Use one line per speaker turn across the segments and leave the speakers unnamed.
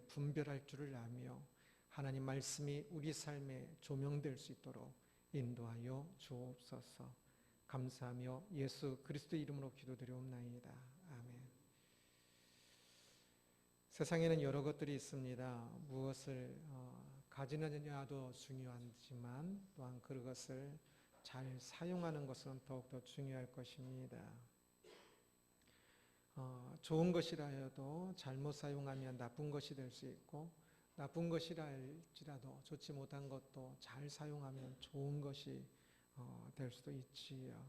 분별할 줄을 아며 하나님 말씀이 우리 삶에 조명될 수 있도록 인도하여 주옵소서. 감사하며 예수 그리스도 이름으로 기도드리옵나이다. 아멘. 세상에는 여러 것들이 있습니다. 무엇을 가지느냐도 중요하지만 또한 그것을 잘 사용하는 것은 더욱더 중요할 것입니다. 좋은 것이라 해도 잘못 사용하면 나쁜 것이 될 수 있고, 나쁜 것이라 할지라도 좋지 못한 것도 잘 사용하면 좋은 것이 될 수도 있지요.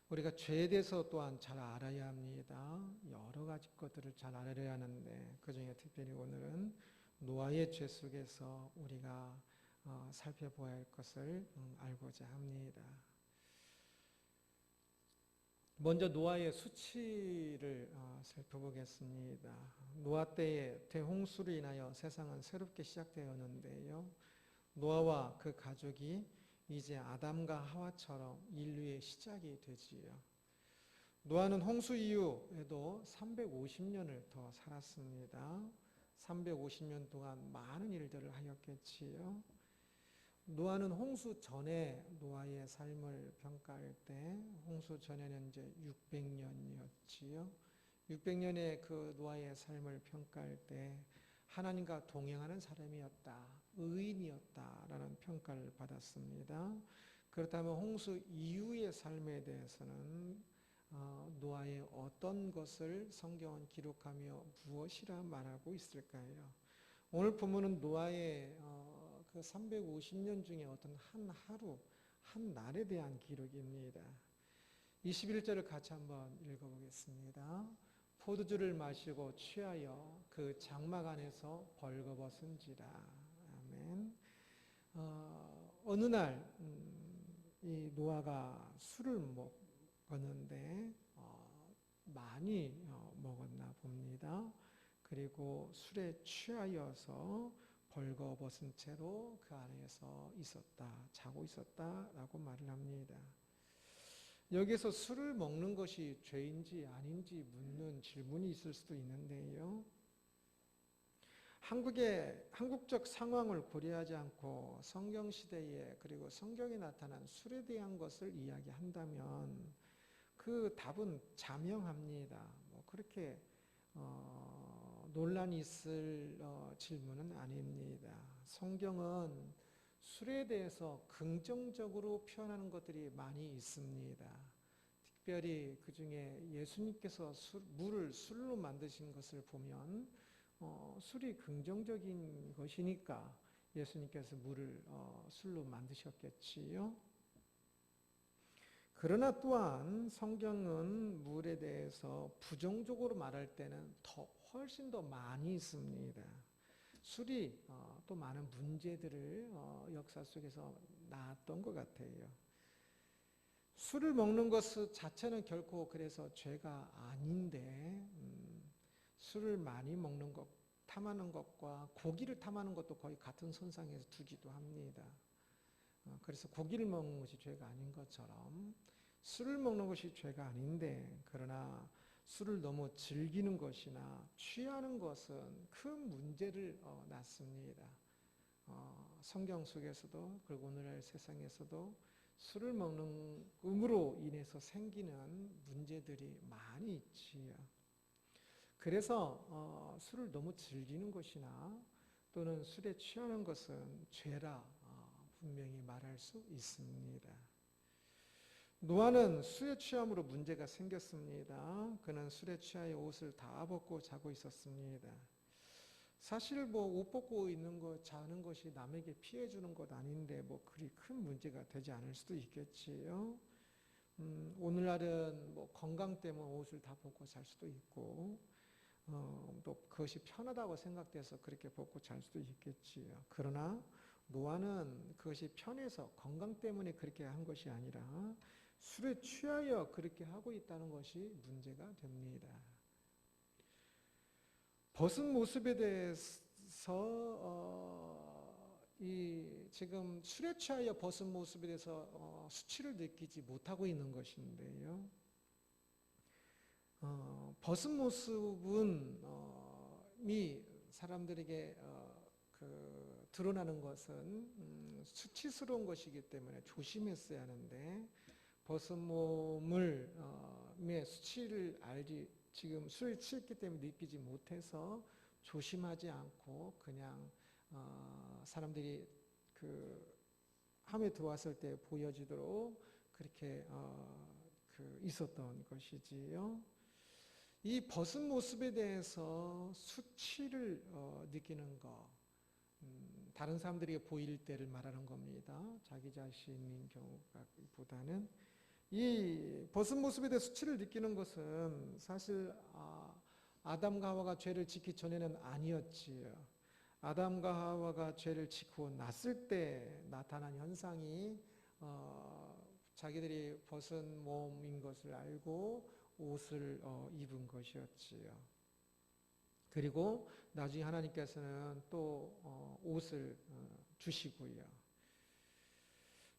우리가 죄에 대해서 또한 잘 알아야 합니다. 여러 가지 것들을 잘 알아야 하는데 그 중에 특별히 오늘은 노아의 죄 속에서 우리가 살펴보아야 할 것을 알고자 합니다. 먼저 노아의 수치를 살펴보겠습니다. 노아 때에 대홍수로 인하여 세상은 새롭게 시작되었는데요. 노아와 그 가족이 이제 아담과 하와처럼 인류의 시작이 되지요. 노아는 홍수 이후에도 350년을 더 살았습니다. 350년 동안 많은 일들을 하였겠지요. 노아는 홍수 전에 노아의 삶을 평가할 때 홍수 전에는 이제 600년이었지요. 600년의 그 노아의 삶을 평가할 때 하나님과 동행하는 사람이었다, 의인이었다라는 평가를 받았습니다. 그렇다면 홍수 이후의 삶에 대해서는 노아의 어떤 것을 성경은 기록하며 무엇이라 말하고 있을까요? 오늘 본문은 노아의 그 350년 중에 어떤 한 하루, 한 날에 대한 기록입니다. 21절을 같이 한번 읽어보겠습니다. 포도주를 마시고 취하여 그 장막 안에서 벌거벗은지라. 아멘. 어느 날 이 노아가 술을 먹었는데 많이 먹었나 봅니다. 그리고 술에 취하여서 벌거벗은 채로 그 안에서 있었다, 자고 있었다라고 말을 합니다. 여기서 술을 먹는 것이 죄인지 아닌지 묻는 질문이 있을 수도 있는데요. 한국적 상황을 고려하지 않고 성경시대에 그리고 성경에 나타난 술에 대한 것을 이야기한다면 그 답은 자명합니다. 그렇게 논란이 있을 질문은 아닙니다. 성경은 술에 대해서 긍정적으로 표현하는 것들이 많이 있습니다. 특별히 그 중에 예수님께서 물을 술로 만드신 것을 보면 술이 긍정적인 것이니까 예수님께서 물을 술로 만드셨겠지요. 그러나 또한 성경은 물에 대해서 부정적으로 말할 때는 훨씬 더 많이 있습니다. 술이 또 많은 문제들을 역사 속에서 낳았던 것 같아요. 술을 먹는 것 자체는 결코 그래서 죄가 아닌데 술을 많이 먹는 것, 탐하는 것과 고기를 탐하는 것도 거의 같은 선상에서 두기도 합니다. 그래서 고기를 먹는 것이 죄가 아닌 것처럼 술을 먹는 것이 죄가 아닌데, 그러나 술을 너무 즐기는 것이나 취하는 것은 큰 문제를 낳습니다. 성경 속에서도 그리고 오늘날 세상에서도 술을 먹는 음으로 인해서 생기는 문제들이 많이 있지요. 그래서 술을 너무 즐기는 것이나 또는 술에 취하는 것은 죄라 분명히 말할 수 있습니다. 노아는 술에 취함으로 문제가 생겼습니다. 그는 술에 취하여 옷을 다 벗고 자고 있었습니다. 사실 옷 벗고 있는 것, 자는 것이 남에게 피해 주는 것 아닌데 그리 큰 문제가 되지 않을 수도 있겠지요. 오늘날은 건강 때문에 옷을 다 벗고 잘 수도 있고 또 그것이 편하다고 생각돼서 그렇게 벗고 잘 수도 있겠지요. 그러나 노아는 그것이 편해서 건강 때문에 그렇게 한 것이 아니라 술에 취하여 그렇게 하고 있다는 것이 문제가 됩니다. 벗은 모습에 대해서 지금 술에 취하여 벗은 모습에 대해서 수치를 느끼지 못하고 있는 것인데요. 벗은 모습은 사람들에게 드러나는 것은 수치스러운 것이기 때문에 조심했어야 하는데 벗은 몸을 의 수치를 알지 지금 술을 취했기 때문에 느끼지 못해서 조심하지 않고 그냥 사람들이 함에 들어왔을 때 보여지도록 그렇게 있었던 것이지요. 이 벗은 모습에 대해서 수치를 느끼는 것, 다른 사람들에게 보일 때를 말하는 겁니다. 자기 자신인 경우보다는 이 벗은 모습에 대해 수치를 느끼는 것은 사실 아담과 하와가 죄를 짓기 전에는 아니었지요. 아담과 하와가 죄를 짓고 났을 때 나타난 현상이 자기들이 벗은 몸인 것을 알고 옷을 입은 것이었지요. 그리고 나중에 하나님께서는 또 옷을 주시고요.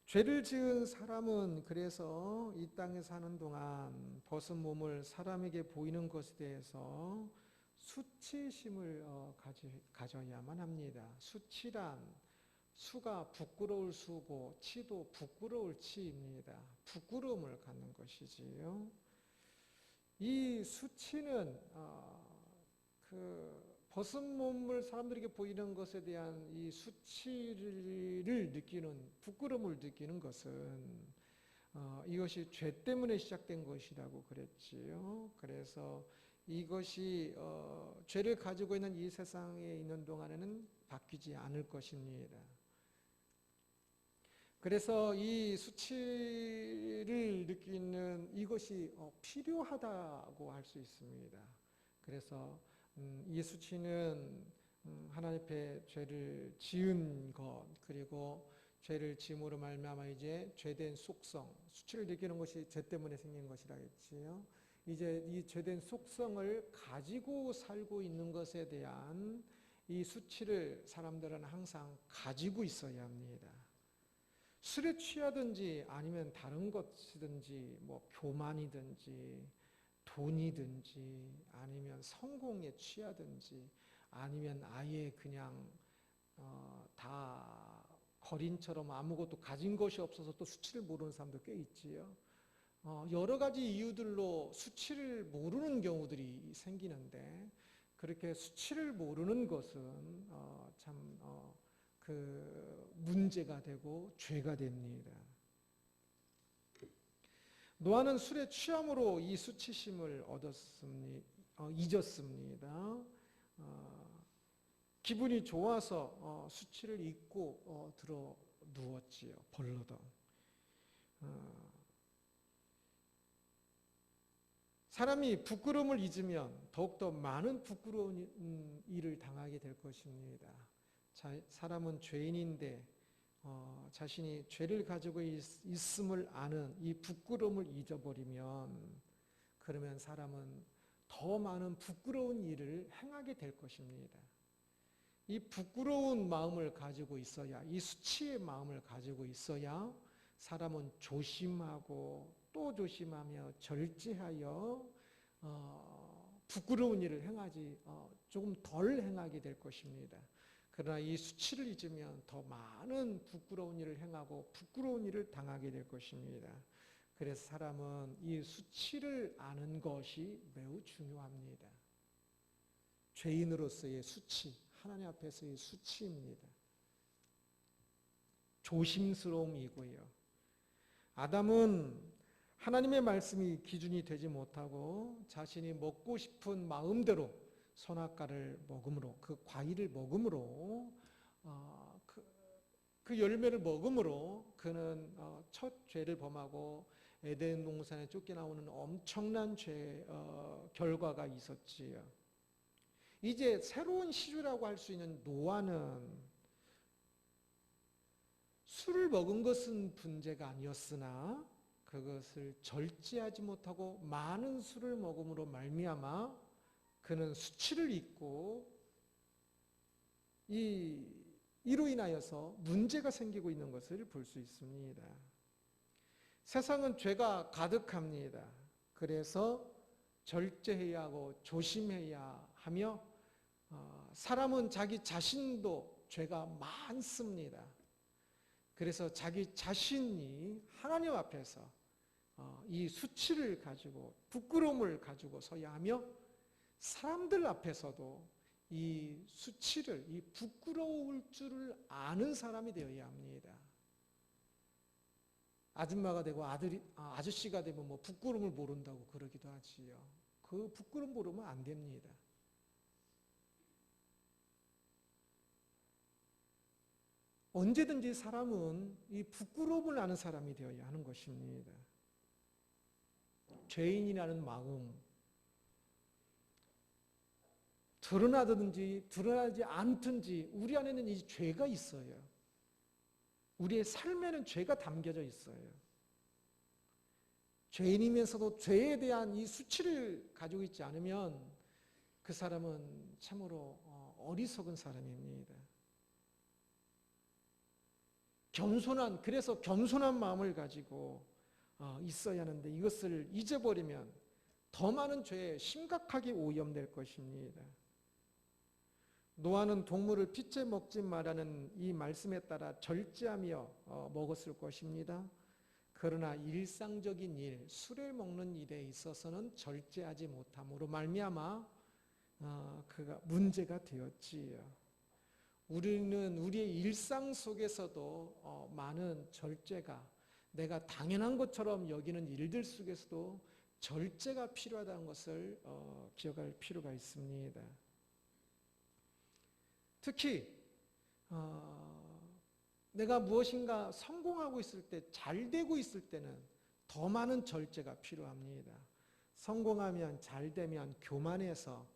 죄를 지은 사람은 그래서 이 땅에 사는 동안 벗은 몸을 사람에게 보이는 것에 대해서 수치심을 가져야만 합니다. 수치란 수가 부끄러울 수고 치도 부끄러울 치입니다. 부끄러움을 갖는 것이지요. 이 수치는 벗은 몸을 사람들에게 보이는 것에 대한 이 수치를 느끼는 부끄러움을 느끼는 것은 이것이 죄 때문에 시작된 것이라고 그랬지요. 그래서 이것이 죄를 가지고 있는 이 세상에 있는 동안에는 바뀌지 않을 것입니다. 그래서 이 수치를 느끼는 이것이 필요하다고 할 수 있습니다. 그래서 이 수치는 하나님 앞에 죄를 지은 것 그리고 죄를 지음으로 말미암아 이제 죄된 속성, 수치를 느끼는 것이 죄 때문에 생긴 것이라 했지요. 이제 이 죄된 속성을 가지고 살고 있는 것에 대한 이 수치를 사람들은 항상 가지고 있어야 합니다. 술에 취하든지 아니면 다른 것이든지 뭐 교만이든지 돈이든지 아니면 성공에 취하든지 아니면 아예 그냥 다 거린처럼 아무것도 가진 것이 없어서 또 수치를 모르는 사람도 꽤 있지요. 여러 가지 이유들로 수치를 모르는 경우들이 생기는데 그렇게 수치를 모르는 것은 참 문제가 되고 죄가 됩니다. 노아는 술에 취함으로 이 수치심을 잊었습니다. 기분이 좋아서 수치를 잊고 들어 누웠지요. 벌러덩. 사람이 부끄러움을 잊으면 더욱더 많은 부끄러운 일을 당하게 될 것입니다. 사람은 죄인인데 자신이 죄를 가지고 있음을 아는 이 부끄러움을 잊어버리면 그러면 사람은 더 많은 부끄러운 일을 행하게 될 것입니다. 이 부끄러운 마음을 가지고 있어야, 이 수치의 마음을 가지고 있어야 사람은 조심하고 또 조심하며 절제하여 부끄러운 일을 행하지 조금 덜 행하게 될 것입니다. 그러나 이 수치를 잊으면 더 많은 부끄러운 일을 행하고 부끄러운 일을 당하게 될 것입니다. 그래서 사람은 이 수치를 아는 것이 매우 중요합니다. 죄인으로서의 수치, 하나님 앞에서의 수치입니다. 조심스러움이고요. 아담은 하나님의 말씀이 기준이 되지 못하고 자신이 먹고 싶은 마음대로 선악과를 먹음으로 그 과일을 먹음으로 그 열매를 먹음으로 그는 첫 죄를 범하고 에덴 동산에 쫓겨나오는 엄청난 죄 결과가 있었지요. 이제 새로운 시주라고 할 수 있는 노아는 술을 먹은 것은 문제가 아니었으나 그것을 절제하지 못하고 많은 술을 먹음으로 말미암아 그는 수치를 잊고 이로 인하여서 문제가 생기고 있는 것을 볼 수 있습니다. 세상은 죄가 가득합니다. 그래서 절제해야 하고 조심해야 하며 사람은 자기 자신도 죄가 많습니다. 그래서 자기 자신이 하나님 앞에서 이 수치를 가지고 부끄러움을 가지고 서야 하며 사람들 앞에서도 이 수치를, 이 부끄러울 줄을 아는 사람이 되어야 합니다. 아줌마가 되고 아저씨가 되면 뭐 부끄러움을 모른다고 그러기도 하지요. 그 부끄러움 모르면 안 됩니다. 언제든지 사람은 이 부끄러움을 아는 사람이 되어야 하는 것입니다. 죄인이라는 마음, 드러나든지 드러나지 않든지 우리 안에는 이 죄가 있어요. 우리의 삶에는 죄가 담겨져 있어요. 죄인이면서도 죄에 대한 이 수치를 가지고 있지 않으면 그 사람은 참으로 어리석은 사람입니다. 그래서 겸손한 마음을 가지고 있어야 하는데 이것을 잊어버리면 더 많은 죄에 심각하게 오염될 것입니다. 노아는 동물을 피째 먹지 말라는 이 말씀에 따라 절제하며 먹었을 것입니다. 그러나 일상적인 일, 술을 먹는 일에 있어서는 절제하지 못함으로 말미암아 그가 문제가 되었지요. 우리는 우리의 일상 속에서도 많은 절제가, 내가 당연한 것처럼 여기는 일들 속에서도 절제가 필요하다는 것을 기억할 필요가 있습니다. 특히 내가 무엇인가 성공하고 있을 때, 잘 되고 있을 때는 더 많은 절제가 필요합니다. 성공하면, 잘 되면 교만해서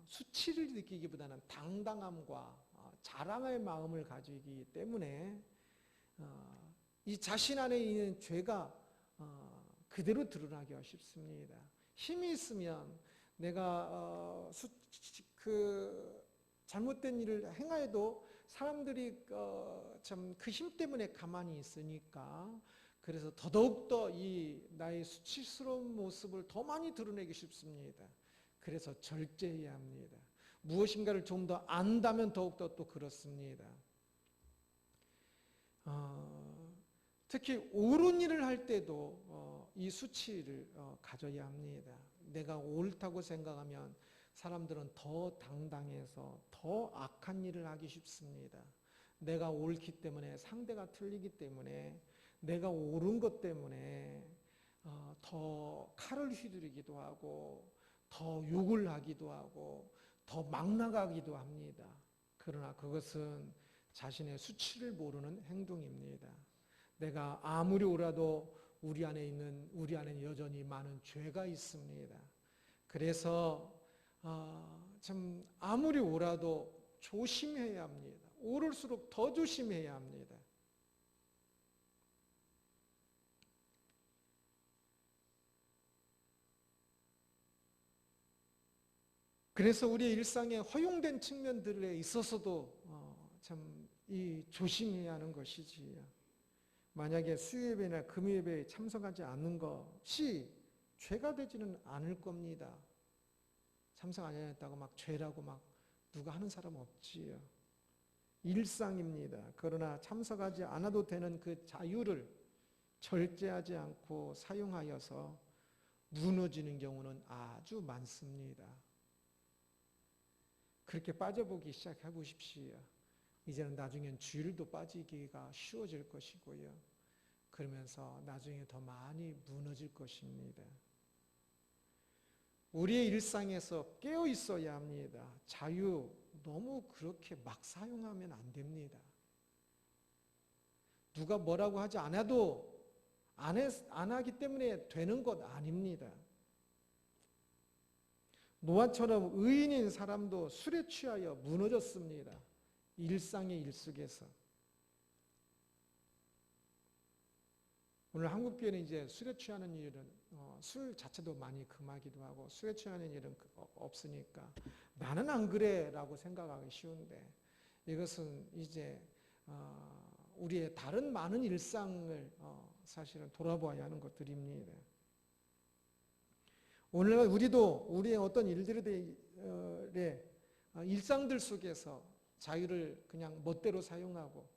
수치를 느끼기보다는 당당함과 자랑의 마음을 가지기 때문에 이 자신 안에 있는 죄가 그대로 드러나기가 쉽습니다. 힘이 있으면 내가 잘못된 일을 행하여도 사람들이 참 그 힘 때문에 가만히 있으니까 그래서 더더욱더 이 나의 수치스러운 모습을 더 많이 드러내기 쉽습니다. 그래서 절제해야 합니다. 무엇인가를 좀 더 안다면 더욱더 또 그렇습니다. 특히 옳은 일을 할 때도 이 수치를 가져야 합니다. 내가 옳다고 생각하면 사람들은 더 당당해서 더 악한 일을 하기 쉽습니다. 내가 옳기 때문에, 상대가 틀리기 때문에, 내가 옳은 것 때문에 더 칼을 휘두르기도 하고 더 욕을 하기도 하고 더 막 나가기도 합니다. 그러나 그것은 자신의 수치를 모르는 행동입니다. 내가 아무리 옳아도 우리 안에는 여전히 많은 죄가 있습니다. 그래서 참 아무리 옳아도 조심해야 합니다. 옳을수록 더 조심해야 합니다. 그래서 우리의 일상에 허용된 측면들에 있어서도 참 이 조심해야 하는 것이지요. 만약에 수요예배나 금요예배에 참석하지 않는 것이 죄가 되지는 않을 겁니다. 참석 안 했다고 막 죄라고 막 누가 하는 사람 없지요. 일상입니다. 그러나 참석하지 않아도 되는 그 자유를 절제하지 않고 사용하여서 무너지는 경우는 아주 많습니다. 그렇게 빠져보기 시작해 보십시오. 이제는 나중엔 주일도 빠지기가 쉬워질 것이고요. 그러면서 나중에 더 많이 무너질 것입니다. 우리의 일상에서 깨어 있어야 합니다. 자유 너무 그렇게 막 사용하면 안 됩니다. 누가 뭐라고 하지 않아도 안 하기 때문에 되는 것 아닙니다. 노아처럼 의인인 사람도 술에 취하여 무너졌습니다. 일상의 일 속에서. 오늘 한국교회는 이제 술에 취하는 일은 술 자체도 많이 금하기도 하고 술에 취하는 일은 없으니까 나는 안 그래 라고 생각하기 쉬운데 이것은 이제 우리의 다른 많은 일상을 사실은 돌아보아야 하는 것들입니다. 오늘날 우리도 우리의 어떤 일들에 일상들 속에서 자유를 그냥 멋대로 사용하고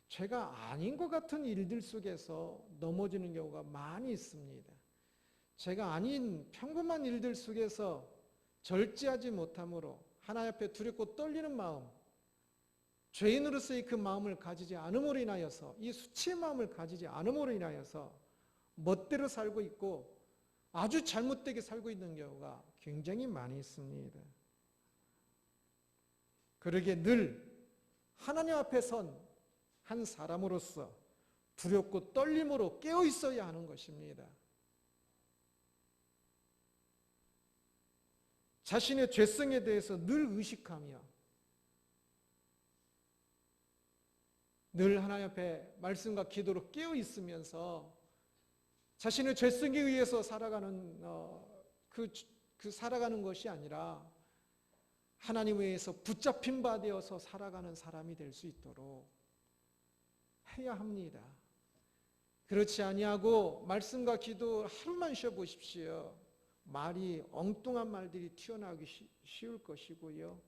죄가 아닌 것 같은 일들 속에서 넘어지는 경우가 많이 있습니다. 죄가 아닌 평범한 일들 속에서 절제하지 못함으로 하나님 앞에 두렵고 떨리는 마음, 죄인으로서의 그 마음을 가지지 않음으로 인하여서, 이 수치의 마음을 가지지 않음으로 인하여서 멋대로 살고 있고 아주 잘못되게 살고 있는 경우가 굉장히 많이 있습니다. 그러기에 늘 하나님 앞에 선 한 사람으로서 두렵고 떨림으로 깨어 있어야 하는 것입니다. 자신의 죄성에 대해서 늘 의식하며 늘 하나님 앞에 말씀과 기도로 깨어 있으면서 자신의 죄성에 의해서 살아가는 살아가는 것이 아니라 하나님에 의해서 붙잡힌 바 되어서 살아가는 사람이 될 수 있도록 해야 합니다. 그렇지 아니하고 말씀과 기도 하루만 쉬어보십시오. 말이 엉뚱한 말들이 튀어나오기 쉬울 것이고요.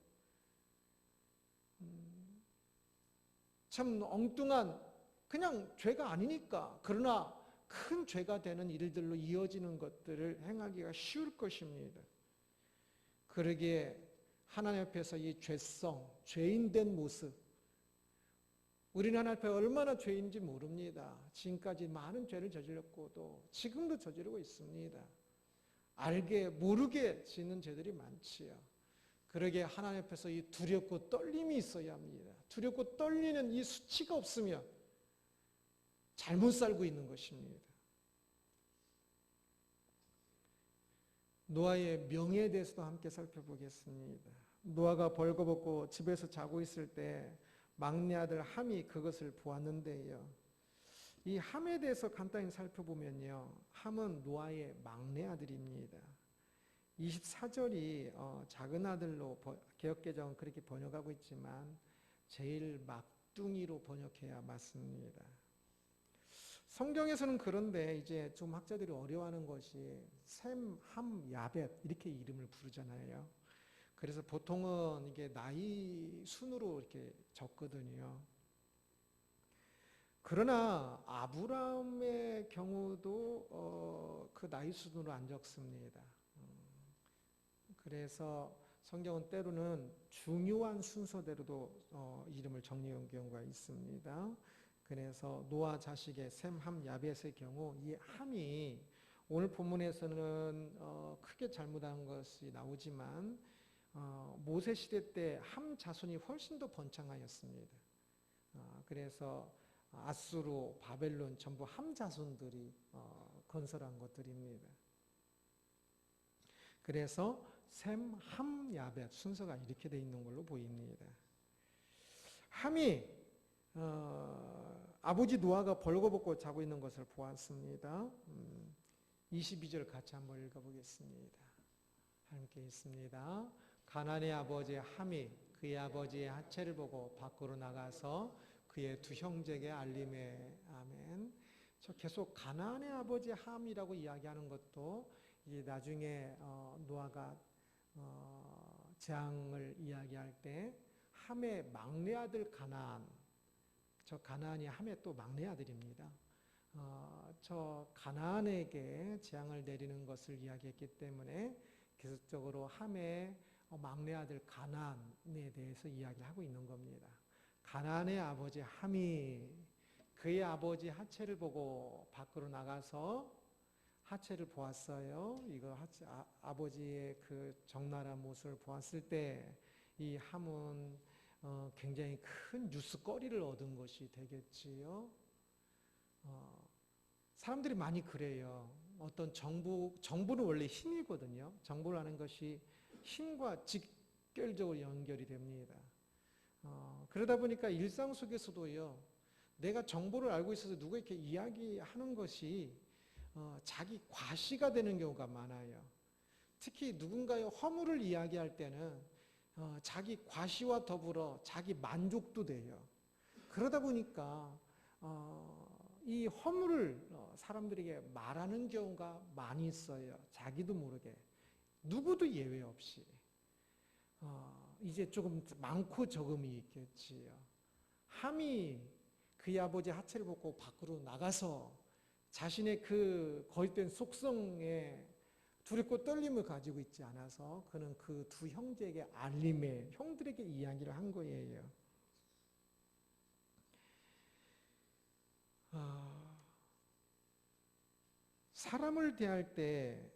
참 엉뚱한 그냥 죄가 아니니까 그러나 큰 죄가 되는 일들로 이어지는 것들을 행하기가 쉬울 것입니다. 그러기에 하나님 앞에서 이 죄성, 죄인된 모습, 우리는 하나님 앞에 얼마나 죄인지 모릅니다. 지금까지 많은 죄를 저질렀고도 지금도 저지르고 있습니다. 알게 모르게 짓는 죄들이 많지요. 그러기에 하나님 앞에서 이 두렵고 떨림이 있어야 합니다. 두렵고 떨리는 이 수치가 없으면 잘못 살고 있는 것입니다. 노아의 명예에 대해서도 함께 살펴보겠습니다. 노아가 벌거벗고 집에서 자고 있을 때 막내 아들 함이 그것을 보았는데요. 이 함에 대해서 간단히 살펴보면요. 함은 노아의 막내 아들입니다. 24절이 작은 아들로 개역개정은 그렇게 번역하고 있지만 제일 막둥이로 번역해야 맞습니다. 성경에서는 그런데 이제 좀 학자들이 어려워하는 것이 셈, 함, 야벳 이렇게 이름을 부르잖아요. 그래서 보통은 이게 나이 순으로 이렇게 적거든요. 그러나 아브라함의 경우도 그 나이 순으로 안 적습니다. 그래서 성경은 때로는 중요한 순서대로도 이름을 정리한 경우가 있습니다. 그래서 노아 자식의 셈, 함, 야벳의 경우 이 함이 오늘 본문에서는 크게 잘못한 것이 나오지만 모세 시대 때 함 자손이 훨씬 더 번창하였습니다. 그래서 아수르, 바벨론 전부 함 자손들이 건설한 것들입니다. 그래서 셈, 함, 야벳 순서가 이렇게 되어 있는 걸로 보입니다. 함이 아버지 노아가 벌거벗고 자고 있는 것을 보았습니다. 22절 같이 한번 읽어보겠습니다. 함께 있습니다. 가나안의 아버지 함이 그의 아버지의 하체를 보고 밖으로 나가서 그의 두 형제에게 알림해. 아멘. 저 계속 가나안의 아버지 함이라고 이야기하는 것도 이 나중에 노아가 재앙을 이야기할 때 함의 막내 아들 가나안, 저 가나안이 함의 또 막내 아들입니다. 저 가나안에게 재앙을 내리는 것을 이야기했기 때문에 계속적으로 함의 막내 아들 가나안에 대해서 이야기를 하고 있는 겁니다. 가나안의 아버지 함이 그의 아버지 하체를 보고 밖으로 나가서 하체를 보았어요. 이거 아버지의 그 적나라한 모습을 보았을 때 이 함은 굉장히 큰 뉴스거리를 얻은 것이 되겠지요. 사람들이 많이 그래요. 어떤 정부는 원래 힘이거든요. 정부라는 것이 힘과 직결적으로 연결이 됩니다. 그러다 보니까 일상 속에서도요, 내가 정보를 알고 있어서 누구에게 이야기하는 것이 자기 과시가 되는 경우가 많아요. 특히 누군가의 허물을 이야기할 때는 자기 과시와 더불어 자기 만족도 돼요. 그러다 보니까 이 허물을 사람들에게 말하는 경우가 많이 있어요. 자기도 모르게. 누구도 예외 없이. 이제 조금 많고 적음이 있겠지요. 함이 그의 아버지 하체를 벗고 밖으로 나가서 자신의 그 거짓된 속성에 두렵고 떨림을 가지고 있지 않아서 그는 그 두 형제에게 알림해 형들에게 이야기를 한 거예요. 사람을 대할 때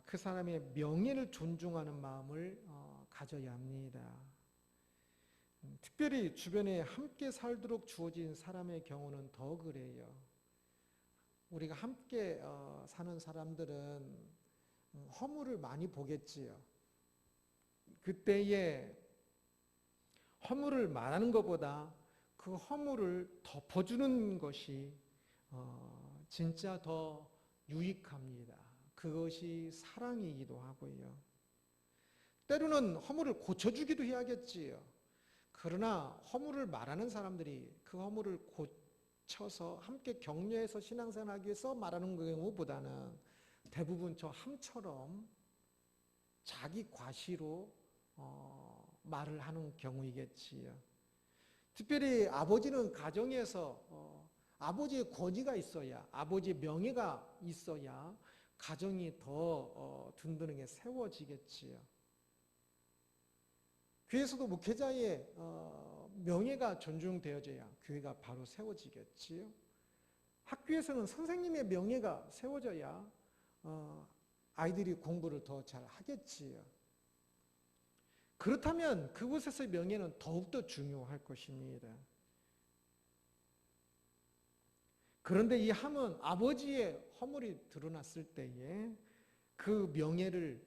그 사람의 명예를 존중하는 마음을 가져야 합니다. 특별히 주변에 함께 살도록 주어진 사람의 경우는 더 그래요. 우리가 함께 사는 사람들은 허물을 많이 보겠지요. 그때에 허물을 말하는 것보다 그 허물을 덮어주는 것이 진짜 더 유익합니다. 그것이 사랑이기도 하고요. 때로는 허물을 고쳐주기도 해야겠지요. 그러나 허물을 말하는 사람들이 그 허물을 고쳐서 함께 격려해서 신앙생활하기 위해서 말하는 경우보다는 대부분 저 함처럼 자기 과시로 말을 하는 경우이겠지요. 특별히 아버지는 가정에서 아버지의 권위가 있어야, 아버지의 명예가 있어야 가정이 더 든든하게 세워지겠지요. 교회에서도 목회자의 명예가 존중되어져야 교회가 바로 세워지겠지요. 학교에서는 선생님의 명예가 세워져야 아이들이 공부를 더 잘 하겠지요. 그렇다면 그곳에서의 명예는 더욱더 중요할 것입니다. 그런데 이 함은 아버지의 허물이 드러났을 때에 그 명예를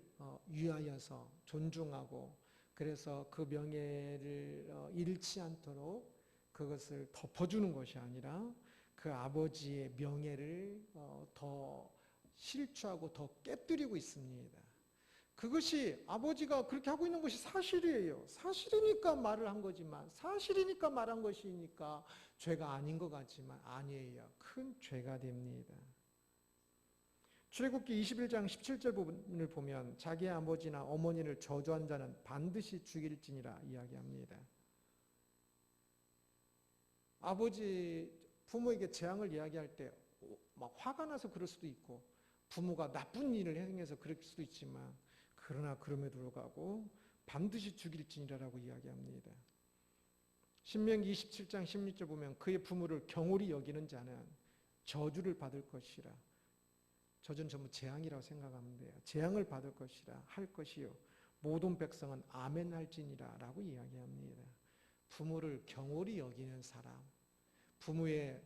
위하여서 존중하고 그래서 그 명예를 잃지 않도록 그것을 덮어주는 것이 아니라 그 아버지의 명예를 더 실추하고 더 깨뜨리고 있습니다. 그것이 아버지가 그렇게 하고 있는 것이 사실이에요. 사실이니까 말을 한 거지만 사실이니까 말한 것이니까 죄가 아닌 것 같지만 아니에요. 큰 죄가 됩니다. 출애굽기 21장 17절 부분을 보면 자기의 아버지나 어머니를 저주한 자는 반드시 죽일지니라 이야기합니다. 아버지, 부모에게 재앙을 이야기할 때 막 화가 나서 그럴 수도 있고 부모가 나쁜 일을 행해서 그럴 수도 있지만 그러나 그럼에도 불구하고 반드시 죽일지니라라고 이야기합니다. 신명기 27장 16절 보면 그의 부모를 경홀히 여기는 자는 저주를 받을 것이라. 저주는 전부 재앙이라고 생각하면 돼요. 재앙을 받을 것이라 할 것이요 모든 백성은 아멘 할지니라 라고 이야기합니다. 부모를 경홀히 여기는 사람,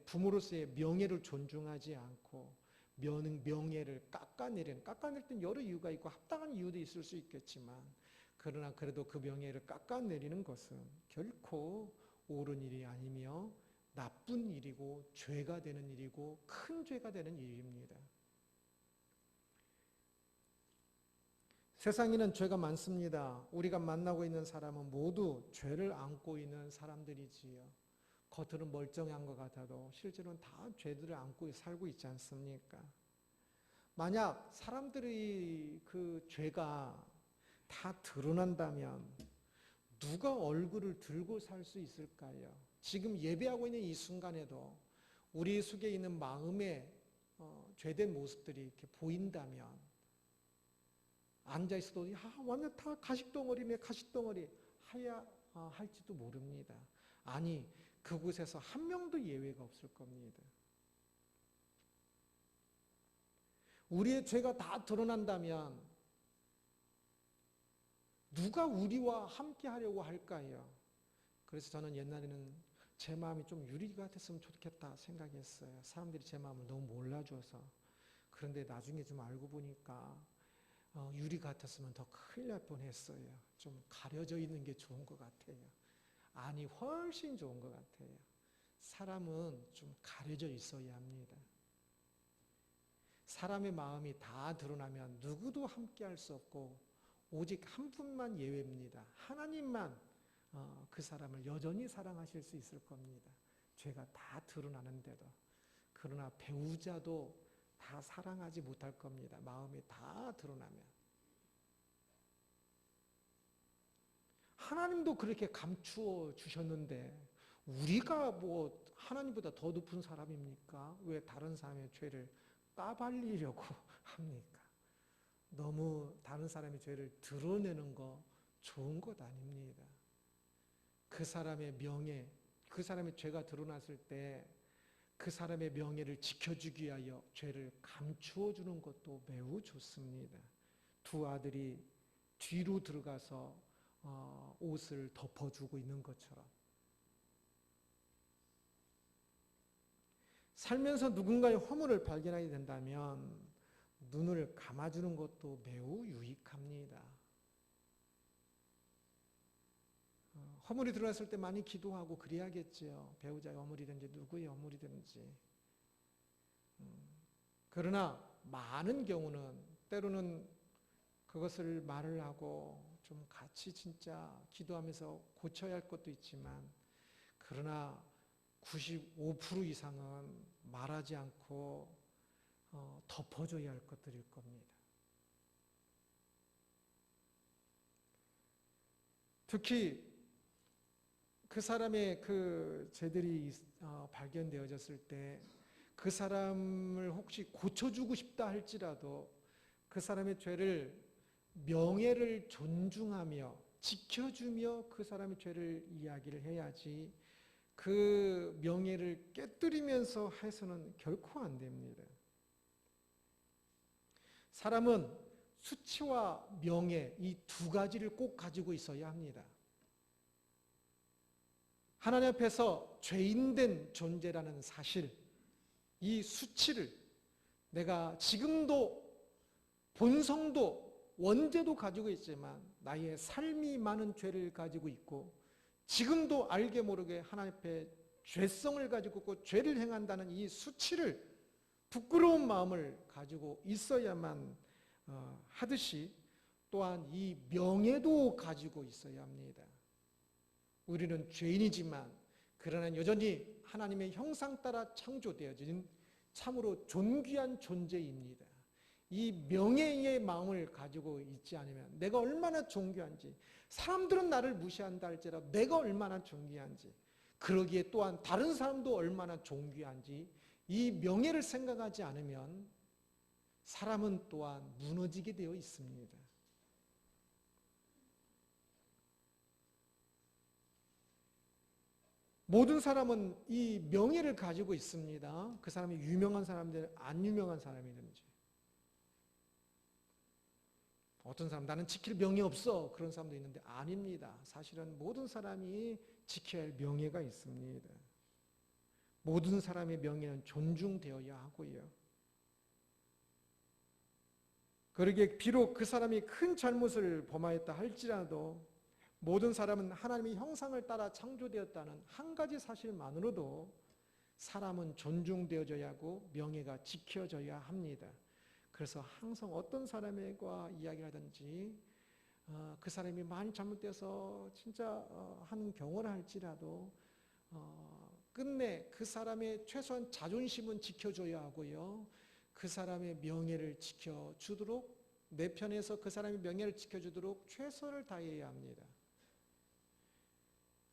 부모로서의 명예를 존중하지 않고 명예를 깎아낼 때는 여러 이유가 있고 합당한 이유도 있을 수 있겠지만 그러나 그래도 그 명예를 깎아내리는 것은 결코 옳은 일이 아니며 나쁜 일이고 죄가 되는 일이고 큰 죄가 되는 일입니다. 세상에는 죄가 많습니다. 우리가 만나고 있는 사람은 모두 죄를 안고 있는 사람들이지요. 겉으로는 멀쩡한 것 같아도 실제로는 다 죄들을 안고 살고 있지 않습니까? 만약 사람들의 그 죄가 다 드러난다면 누가 얼굴을 들고 살 수 있을까요? 지금 예배하고 있는 이 순간에도 우리 속에 있는 마음의 죄된 모습들이 이렇게 보인다면 앉아있어도 완전 다 가식덩어리네 가식덩어리 하야 할지도 모릅니다. 아니 그곳에서 한 명도 예외가 없을 겁니다. 우리의 죄가 다 드러난다면 누가 우리와 함께 하려고 할까요? 그래서 저는 옛날에는 제 마음이 좀 유리 같았으면 좋겠다 생각했어요. 사람들이 제 마음을 너무 몰라줘서. 그런데 나중에 좀 알고 보니까 유리 같았으면 더 큰일 날 뻔했어요. 좀 가려져 있는 게 좋은 것 같아요. 아니 훨씬 좋은 것 같아요. 사람은 좀 가려져 있어야 합니다. 사람의 마음이 다 드러나면 누구도 함께 할 수 없고 오직 한 분만 예외입니다. 하나님만 그 사람을 여전히 사랑하실 수 있을 겁니다. 죄가 다 드러나는데도. 그러나 배우자도 다 사랑하지 못할 겁니다. 마음이 다 드러나면. 하나님도 그렇게 감추어 주셨는데 우리가 뭐 하나님보다 더 높은 사람입니까? 왜 다른 사람의 죄를 까발리려고 합니까? 너무 다른 사람의 죄를 드러내는 거 좋은 것 아닙니다. 그 사람의 명예, 그 사람의 죄가 드러났을 때 그 사람의 명예를 지켜주기 위하여 죄를 감추어 주는 것도 매우 좋습니다. 두 아들이 뒤로 들어가서 옷을 덮어주고 있는 것처럼 살면서 누군가의 허물을 발견하게 된다면 눈을 감아주는 것도 매우 유익합니다. 허물이 들어왔을 때 많이 기도하고 그래야겠지요. 배우자의 허물이든지 누구의 허물이든지. 그러나 많은 경우는 때로는 그것을 말을 하고 좀 같이 진짜 기도하면서 고쳐야 할 것도 있지만 그러나 95% 이상은 말하지 않고 덮어줘야 할 것들일 겁니다. 특히 그 사람의 그 죄들이 발견되어졌을 때 그 사람을 혹시 고쳐주고 싶다 할지라도 그 사람의 죄를 명예를 존중하며 지켜주며 그 사람의 죄를 이야기를 해야지 그 명예를 깨뜨리면서 해서는 결코 안 됩니다. 사람은 수치와 명예 이 두 가지를 꼭 가지고 있어야 합니다. 하나님 앞에서 죄인된 존재라는 사실, 이 수치를 내가 지금도 본성도 원죄도 가지고 있지만 나의 삶이 많은 죄를 가지고 있고 지금도 알게 모르게 하나님 앞에 죄성을 가지고 있고 죄를 행한다는 이 수치를 부끄러운 마음을 가지고 있어야만 하듯이 또한 이 명예도 가지고 있어야 합니다. 우리는 죄인이지만 그러나 여전히 하나님의 형상 따라 창조되어진 참으로 존귀한 존재입니다. 이 명예의 마음을 가지고 있지 않으면 내가 얼마나 존귀한지 사람들은 나를 무시한다 할지라도 내가 얼마나 존귀한지 그러기에 또한 다른 사람도 얼마나 존귀한지 이 명예를 생각하지 않으면 사람은 또한 무너지게 되어 있습니다. 모든 사람은 이 명예를 가지고 있습니다. 그 사람이 유명한 사람들, 안 유명한 사람이든지. 어떤 사람 나는 지킬 명예 없어 그런 사람도 있는데 아닙니다. 사실은 모든 사람이 지켜야 할 명예가 있습니다. 모든 사람의 명예는 존중되어야 하고요. 그러기에 비록 그 사람이 큰 잘못을 범하였다 할지라도 모든 사람은 하나님의 형상을 따라 창조되었다는 한 가지 사실만으로도 사람은 존중되어져야 하고 명예가 지켜져야 합니다. 그래서 항상 어떤 사람과 이야기를 하든지 그 사람이 많이 잘못돼서 진짜 하는 경우를 할지라도 끝내 그 사람의 최소한 자존심은 지켜줘야 하고요. 그 사람의 명예를 지켜주도록 내 편에서 그 사람의 명예를 지켜주도록 최선을 다해야 합니다.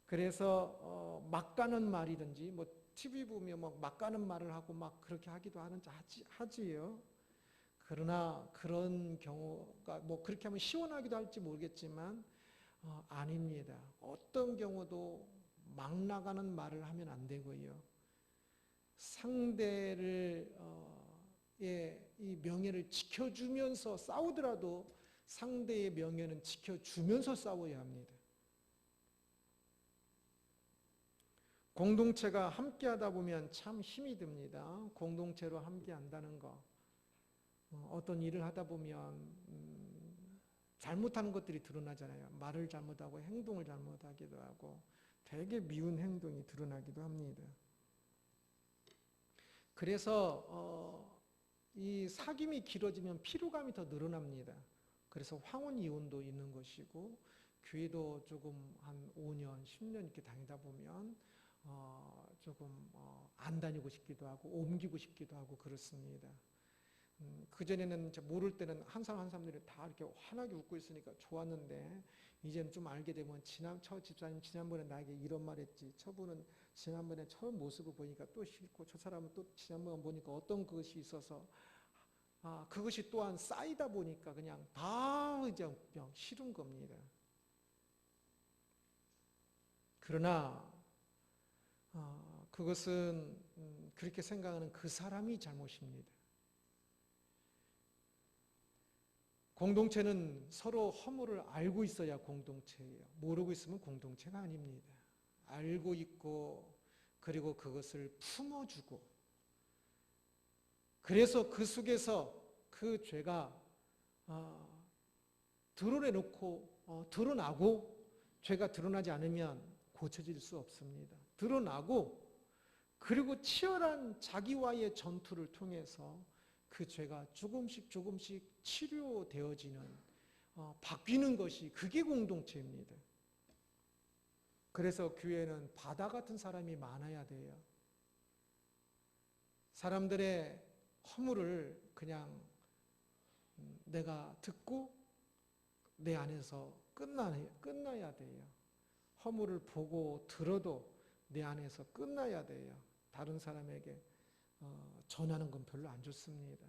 그래서 막 가는 말이든지 뭐 TV 보면 막 가는 말을 하고 막 그렇게 하기도 하지요. 그러나 그런 경우가 뭐 그렇게 하면 시원하기도 할지 모르겠지만 아닙니다. 어떤 경우도 막 나가는 말을 하면 안 되고요. 상대를 이 명예를 지켜주면서 싸우더라도 상대의 명예는 지켜주면서 싸워야 합니다. 공동체가 함께하다 보면 참 힘이 듭니다. 공동체로 함께한다는 거. 어떤 일을 하다 보면 잘못하는 것들이 드러나잖아요. 말을 잘못하고 행동을 잘못하기도 하고 되게 미운 행동이 드러나기도 합니다. 그래서 이 사귐이 길어지면 피로감이 더 늘어납니다. 그래서 황혼 이혼도 있는 것이고 교회도 조금 한 5년, 10년 이렇게 다니다 보면 조금 안 다니고 싶기도 하고 옮기고 싶기도 하고 그렇습니다. 그전에는 모를 때는 한 사람 한 사람들이 다 이렇게 환하게 웃고 있으니까 좋았는데 이제는 좀 알게 되면 저 집사님 지난번에 나에게 이런 말 했지. 저분은 지난번에 처음 모습을 보니까 또 싫고 저 사람은 또 지난번에 보니까 어떤 것이 있어서 그것이 또한 쌓이다 보니까 그냥 다 이제 그냥 싫은 겁니다. 그러나 그것은 그렇게 생각하는 그 사람이 잘못입니다. 공동체는 서로 허물을 알고 있어야 공동체예요. 모르고 있으면 공동체가 아닙니다. 알고 있고 그리고 그것을 품어주고 그래서 그 속에서 그 죄가 드러나고 죄가 드러나지 않으면 고쳐질 수 없습니다. 드러나고 그리고 치열한 자기와의 전투를 통해서 그 죄가 조금씩 치료되어지는 바뀌는 것이 그게 공동체입니다. 그래서 교회는 바다 같은 사람이 많아야 돼요. 사람들의 허물을 그냥 내가 듣고 내 안에서 끝나야 돼요. 허물을 보고 들어도 내 안에서 끝나야 돼요. 다른 사람에게 전하는 건 별로 안 좋습니다.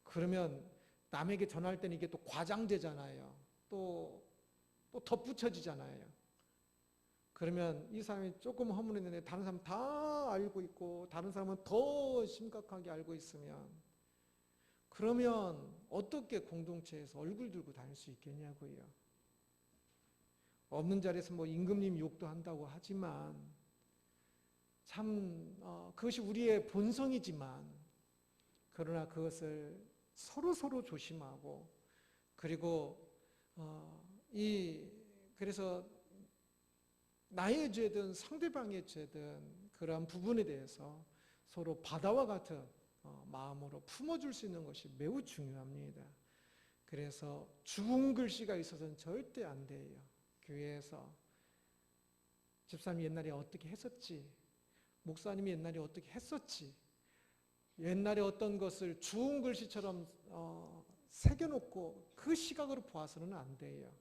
그러면 남에게 전할 때는 이게 또 과장되잖아요. 또 덧붙여지잖아요. 그러면 이 사람이 조금 허물했는데 다른 사람 다 알고 있고 다른 사람은 더 심각하게 알고 있으면 그러면 어떻게 공동체에서 얼굴 들고 다닐 수 있겠냐고요. 없는 자리에서 뭐 임금님 욕도 한다고 하지만 참 그것이 우리의 본성이지만 그러나 그것을 서로 조심하고 그리고 그래서 나의 죄든 상대방의 죄든 그러한 부분에 대해서 서로 바다와 같은 마음으로 품어줄 수 있는 것이 매우 중요합니다. 그래서 죽은 글씨가 있어서는 절대 안 돼요. 교회에서 집사님이 옛날에 어떻게 했었지, 목사님이 옛날에 어떻게 했었지, 옛날에 어떤 것을 죽은 글씨처럼 새겨놓고 그 시각으로 보아서는 안 돼요.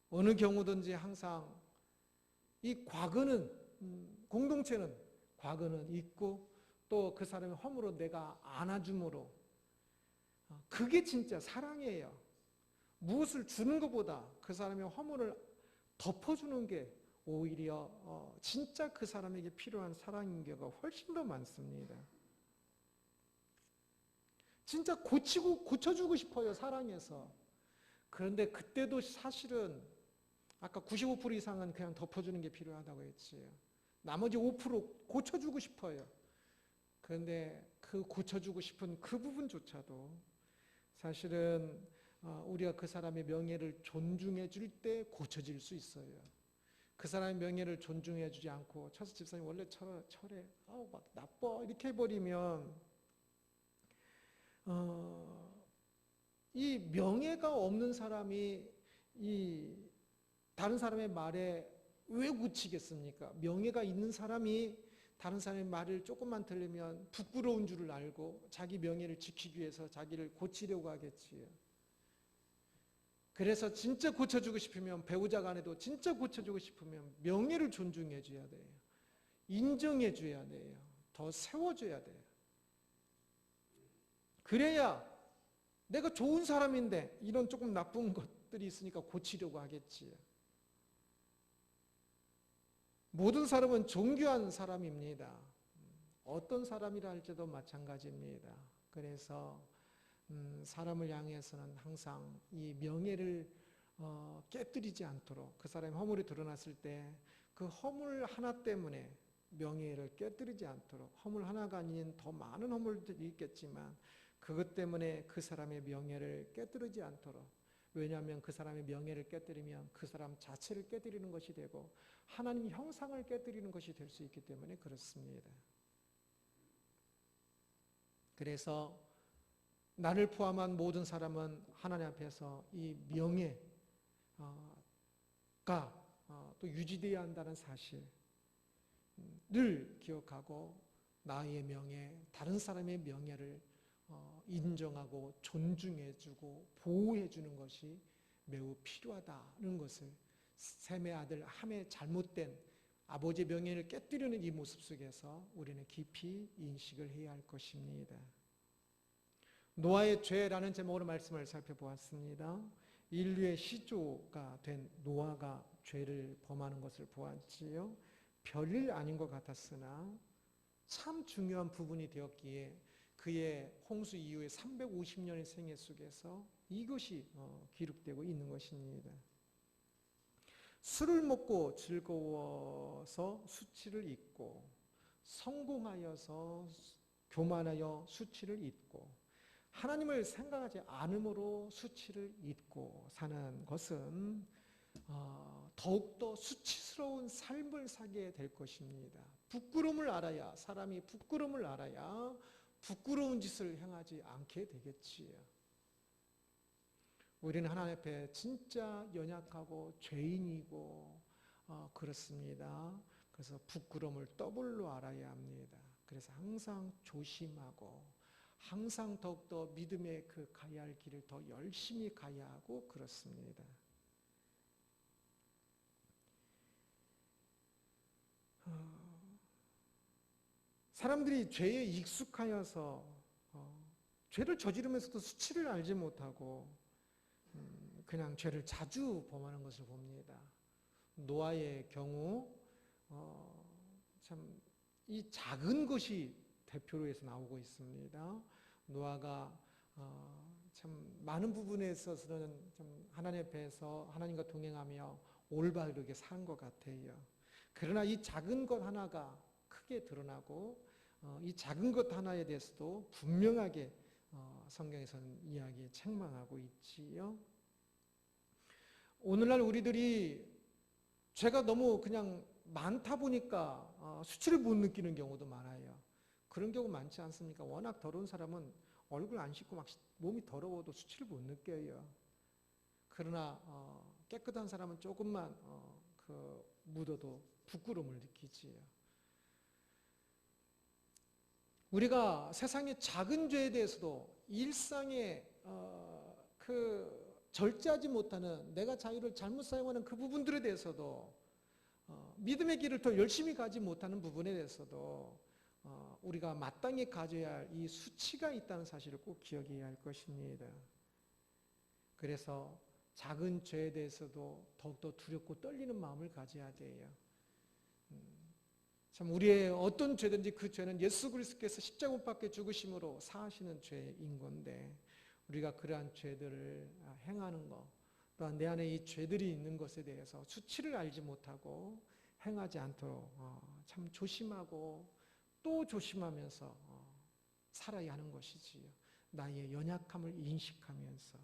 어느 경우든지 항상 이 과거는 공동체는 과거는 있고 또 그 사람의 허물을 내가 안아줌으로 그게 진짜 사랑이에요. 무엇을 주는 것보다 그 사람의 허물을 덮어주는 게 오히려 진짜 그 사람에게 필요한 사랑인 경우가 훨씬 더 많습니다. 진짜 고쳐주고 싶어요, 사랑해서. 그런데 그때도 사실은 아까 95% 이상은 그냥 덮어주는 게 필요하다고 했지요. 나머지 5% 고쳐주고 싶어요. 그런데 그 고쳐주고 싶은 그 부분조차도 사실은 우리가 그 사람의 명예를 존중해 줄 때 고쳐질 수 있어요. 그 사람의 명예를 존중해 주지 않고 처서 집사님 원래 철에 막 나빠 이렇게 해버리면 이 명예가 없는 사람이 이 다른 사람의 말에 왜 굳히겠습니까? 명예가 있는 사람이 다른 사람의 말을 조금만 들으면 부끄러운 줄을 알고 자기 명예를 지키기 위해서 자기를 고치려고 하겠지요. 그래서 진짜 고쳐주고 싶으면 배우자 간에도 진짜 고쳐주고 싶으면 명예를 존중해 줘야 돼요. 인정해 줘야 돼요. 더 세워줘야 돼요. 그래야 내가 좋은 사람인데 이런 조금 나쁜 것들이 있으니까 고치려고 하겠지요. 모든 사람은 존귀한 사람입니다. 어떤 사람이라 할지도 마찬가지입니다. 그래서 사람을 향해서는 항상 이 명예를 깨뜨리지 않도록 그 사람의 허물이 드러났을 때 그 허물 하나 때문에 명예를 깨뜨리지 않도록 허물 하나가 아닌 더 많은 허물들이 있겠지만 그것 때문에 그 사람의 명예를 깨뜨리지 않도록 왜냐하면 그 사람의 명예를 깨뜨리면 그 사람 자체를 깨뜨리는 것이 되고 하나님 형상을 깨뜨리는 것이 될 수 있기 때문에 그렇습니다. 그래서 나를 포함한 모든 사람은 하나님 앞에서 이 명예가 또 유지되어야 한다는 사실 늘 기억하고 나의 명예, 다른 사람의 명예를 인정하고 존중해주고 보호해주는 것이 매우 필요하다는 것을 셈의 아들 함의 잘못된 아버지의 명예를 깨뜨리는 이 모습 속에서 우리는 깊이 인식을 해야 할 것입니다. 노아의 죄라는 제목으로 말씀을 살펴보았습니다. 인류의 시조가 된 노아가 죄를 범하는 것을 보았지요. 별일 아닌 것 같았으나 참 중요한 부분이 되었기에 그의 홍수 이후의 350년의 생애 속에서 이것이 기록되고 있는 것입니다. 술을 먹고 즐거워서 수치를 잊고 성공하여서 교만하여 수치를 잊고 하나님을 생각하지 않음으로 수치를 잊고 사는 것은 더욱더 수치스러운 삶을 살게 될 것입니다. 부끄러움을 알아야 사람이 부끄러움을 알아야 부끄러운 짓을 행하지 않게 되겠지요. 우리는 하나님 앞에 진짜 연약하고 죄인이고 그렇습니다. 그래서 부끄러움을 더블로 알아야 합니다. 그래서 항상 조심하고 항상 더욱더 믿음의 그 가야 할 길을 더 열심히 가야 하고 그렇습니다. 사람들이 죄에 익숙하여서 죄를 저지르면서도 수치를 알지 못하고 그냥 죄를 자주 범하는 것을 봅니다. 노아의 경우 참 이 작은 것이 대표로 해서 나오고 있습니다. 노아가 참 많은 부분에 있어서는 좀 하나님 앞에서 하나님과 동행하며 올바르게 산 것 같아요. 그러나 이 작은 것 하나가 크게 드러나고 이 작은 것 하나에 대해서도 분명하게 성경에서는 이야기에 책망하고 있지요. 오늘날 우리들이 죄가 너무 그냥 많다 보니까 수치를 못 느끼는 경우도 많아요. 그런 경우 많지 않습니까? 워낙 더러운 사람은 얼굴 안 씻고 막 몸이 더러워도 수치를 못 느껴요. 그러나 깨끗한 사람은 조금만 묻어도 부끄러움을 느끼지요. 우리가 세상의 작은 죄에 대해서도 일상의 절제하지 못하는 내가 자유를 잘못 사용하는 그 부분들에 대해서도 믿음의 길을 더 열심히 가지 못하는 부분에 대해서도 우리가 마땅히 가져야 할 이 수치가 있다는 사실을 꼭 기억해야 할 것입니다. 그래서 작은 죄에 대해서도 더욱더 두렵고 떨리는 마음을 가져야 돼요. 참 우리의 어떤 죄든지 그 죄는 예수 그리스도께서 십자가 못 박혀 죽으심으로 사하시는 죄인 건데 우리가 그러한 죄들을 행하는 것 또한 내 안에 이 죄들이 있는 것에 대해서 수치를 알지 못하고 행하지 않도록 참 조심하고 또 조심하면서 살아야 하는 것이지요. 나의 연약함을 인식하면서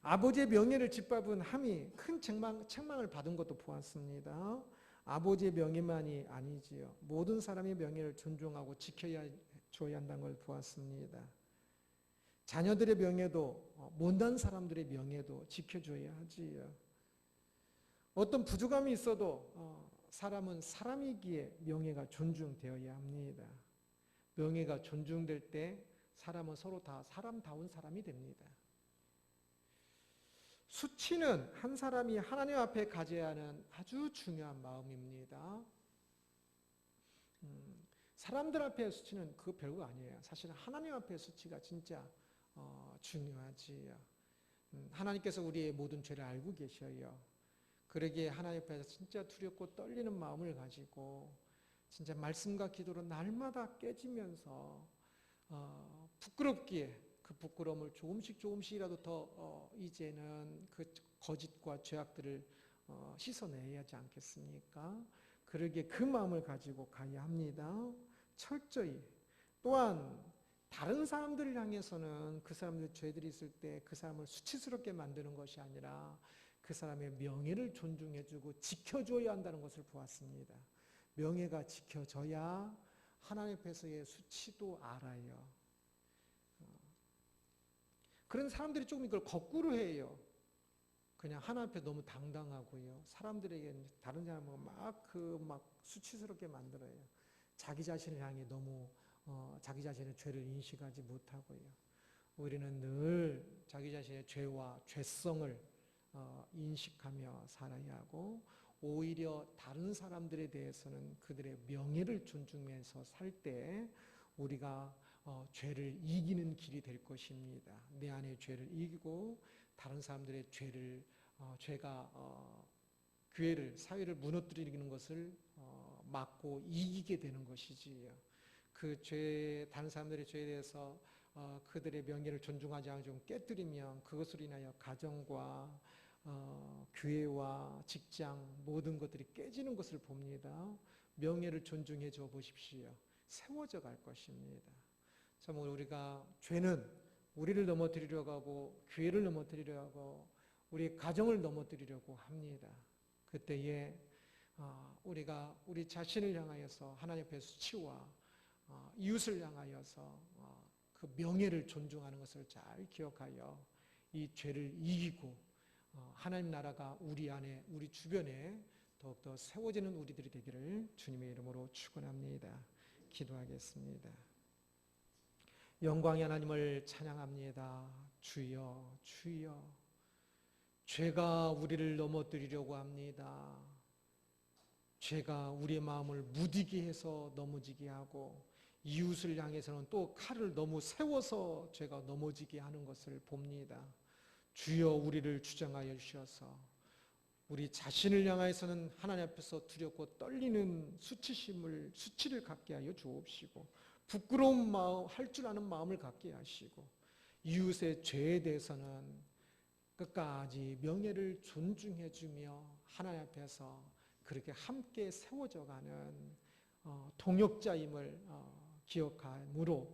아버지의 명예를 짓밟은 함이 큰 책망을 받은 것도 보았습니다. 아버지의 명예만이 아니지요. 모든 사람의 명예를 존중하고 지켜줘야 한다는 걸 보았습니다. 자녀들의 명예도 못난 사람들의 명예도 지켜줘야 하지요. 어떤 부족함이 있어도 사람은 사람이기에 명예가 존중되어야 합니다. 명예가 존중될 때 사람은 서로 다 사람다운 사람이 됩니다. 수치는 한 사람이 하나님 앞에 가져야 하는 아주 중요한 마음입니다. 사람들 앞에 수치는 그거 별거 아니에요. 사실은 하나님 앞에 수치가 진짜 중요하지요. 하나님께서 우리의 모든 죄를 알고 계셔요. 그러기에 하나님 앞에서 진짜 두렵고 떨리는 마음을 가지고 진짜 말씀과 기도로 날마다 깨지면서 부끄럽기에 그 부끄러움을 조금씩이라도 더 이제는 그 거짓과 죄악들을 씻어내야 하지 않겠습니까? 그러기에 그 마음을 가지고 가야 합니다. 철저히. 또한 다른 사람들을 향해서는 그 사람들 죄들이 있을 때 그 사람을 수치스럽게 만드는 것이 아니라 그 사람의 명예를 존중해주고 지켜줘야 한다는 것을 보았습니다. 명예가 지켜져야 하나님 앞에서의 수치도 알아요. 그런 사람들이 조금 이걸 거꾸로 해요. 그냥 하나님 앞에 너무 당당하고요. 사람들에게 다른 사람을 막 수치스럽게 만들어요. 자기 자신을 향해 너무 자기 자신의 죄를 인식하지 못하고요. 우리는 늘 자기 자신의 죄와 죄성을 인식하며 살아야 하고, 오히려 다른 사람들에 대해서는 그들의 명예를 존중하면서 살 때 우리가 죄를 이기는 길이 될 것입니다. 내 안의 죄를 이기고 다른 사람들의 죄가 교회를, 사회를 무너뜨리는 것을 막고 이기게 되는 것이지요. 다른 사람들의 죄에 대해서 그들의 명예를 존중하지 않고 좀 깨뜨리면 그것으로 인하여 가정과 교회와 직장 모든 것들이 깨지는 것을 봅니다. 명예를 존중해 줘 보십시오. 세워져 갈 것입니다. 참, 우리가 죄는 우리를 넘어뜨리려고 하고 교회를 넘어뜨리려고 하고 우리 가정을 넘어뜨리려고 합니다. 그때에 우리가 우리 자신을 향하여서 하나님 앞에 수치와 이웃을 향하여서 그 명예를 존중하는 것을 잘 기억하여 이 죄를 이기고 하나님 나라가 우리 안에, 우리 주변에 더욱더 세워지는 우리들이 되기를 주님의 이름으로 축원합니다. 기도하겠습니다. 영광의 하나님을 찬양합니다. 주여, 주여, 죄가 우리를 넘어뜨리려고 합니다. 죄가 우리의 마음을 무디게 해서 넘어지게 하고, 이웃을 향해서는 또 칼을 너무 세워서 죄가 넘어지게 하는 것을 봅니다. 주여, 우리를 주장하여 주셔서 우리 자신을 향해서는 하나님 앞에서 두렵고 떨리는 수치를 갖게 하여 주옵시고, 부끄러운 마음, 할 줄 아는 마음을 갖게 하시고, 이웃의 죄에 대해서는 끝까지 명예를 존중해 주며 하나님 앞에서 그렇게 함께 세워져가는 동역자임을 기억하므로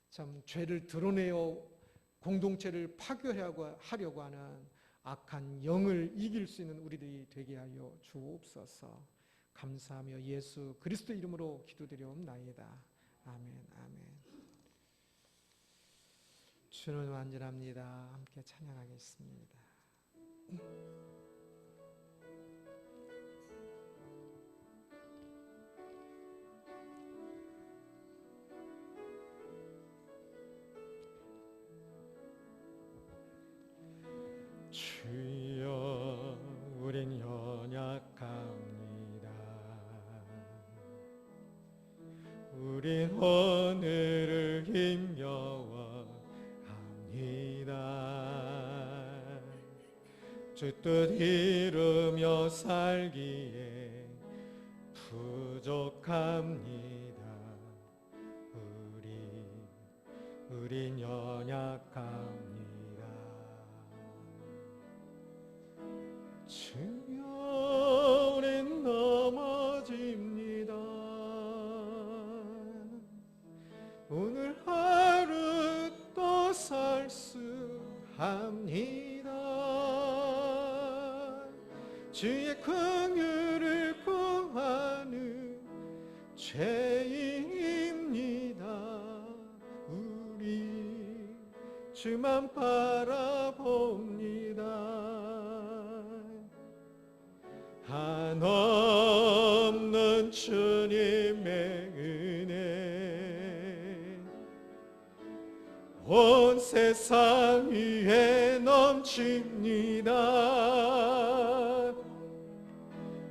참 죄를 드러내어 공동체를 파괴하려고 하는 악한 영을 이길 수 있는 우리들이 되게 하여 주옵소서. 감사하며 예수 그리스도 이름으로 기도드리옵나이다. 아멘, 아멘. 주는 완전합니다. 함께 찬양하겠습니다. 주여, 우린 연약합니다. 우린 오늘을 힘겨워합니다. 주 뜻 이루며 살기에 부족합니다. 우린 연약합니다. 주여, 우린 넘어집니다. 오늘 하루 또 살 수 합니다. 주의 긍휼을 구하는 죄인입니다. 우리 주만 바라봅니다. 한없는 주님의 은혜 온 세상 위에 넘칩니다.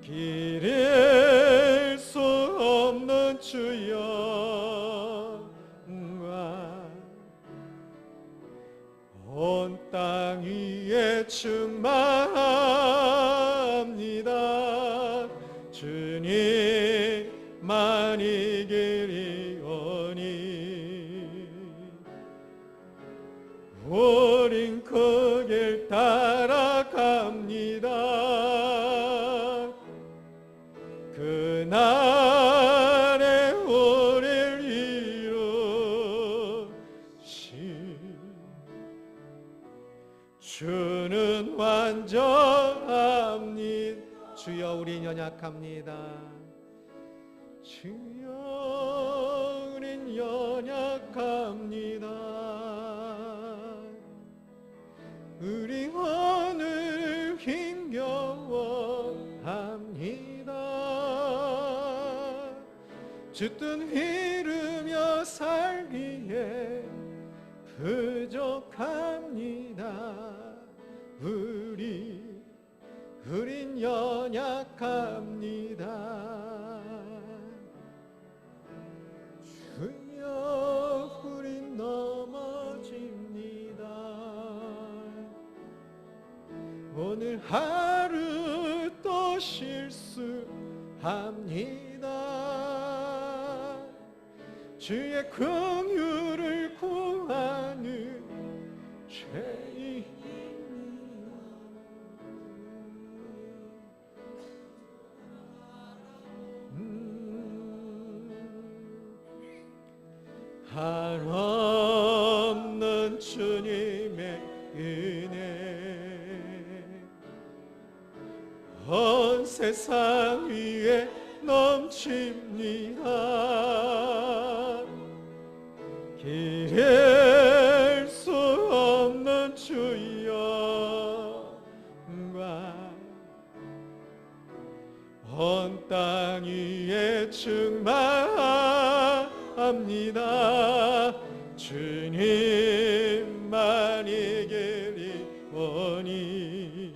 기릴 수 없는 주여 온 땅 위에 충만합니다. 주님만 이기리오니 우린 그 길 따라갑니다. 그날에 우릴 이루신 주는 완전합니다. 주여, 우린 연약합니다. 주여, 우린 연약합니다. 우리 오늘 힘겨워합니다. 주 뜻 이루며 부족합니다. 우린 연약합니다. 주여, 우린 넘어집니다. 오늘 하루 또 실수합니다. 주의 긍휼을 구하는 죄인입니다. 한없는 주님의 은혜 온 세상 위에 넘칩니다. 기댈 수 없는 주의 영광 온 땅 위에 충만합니다. 주님만이 계리오니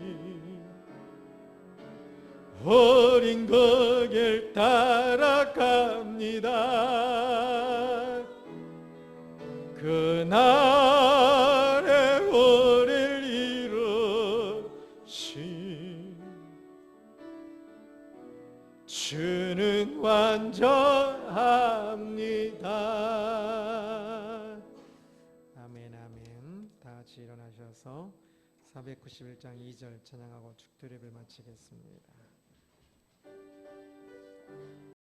어린 그 길 따라갑니다. 그날에 우리를 이루신 주는 완전합니다. 아멘, 아멘. 다 같이 일어나셔서 491장 2절 찬양하고 축도례를 마치겠습니다.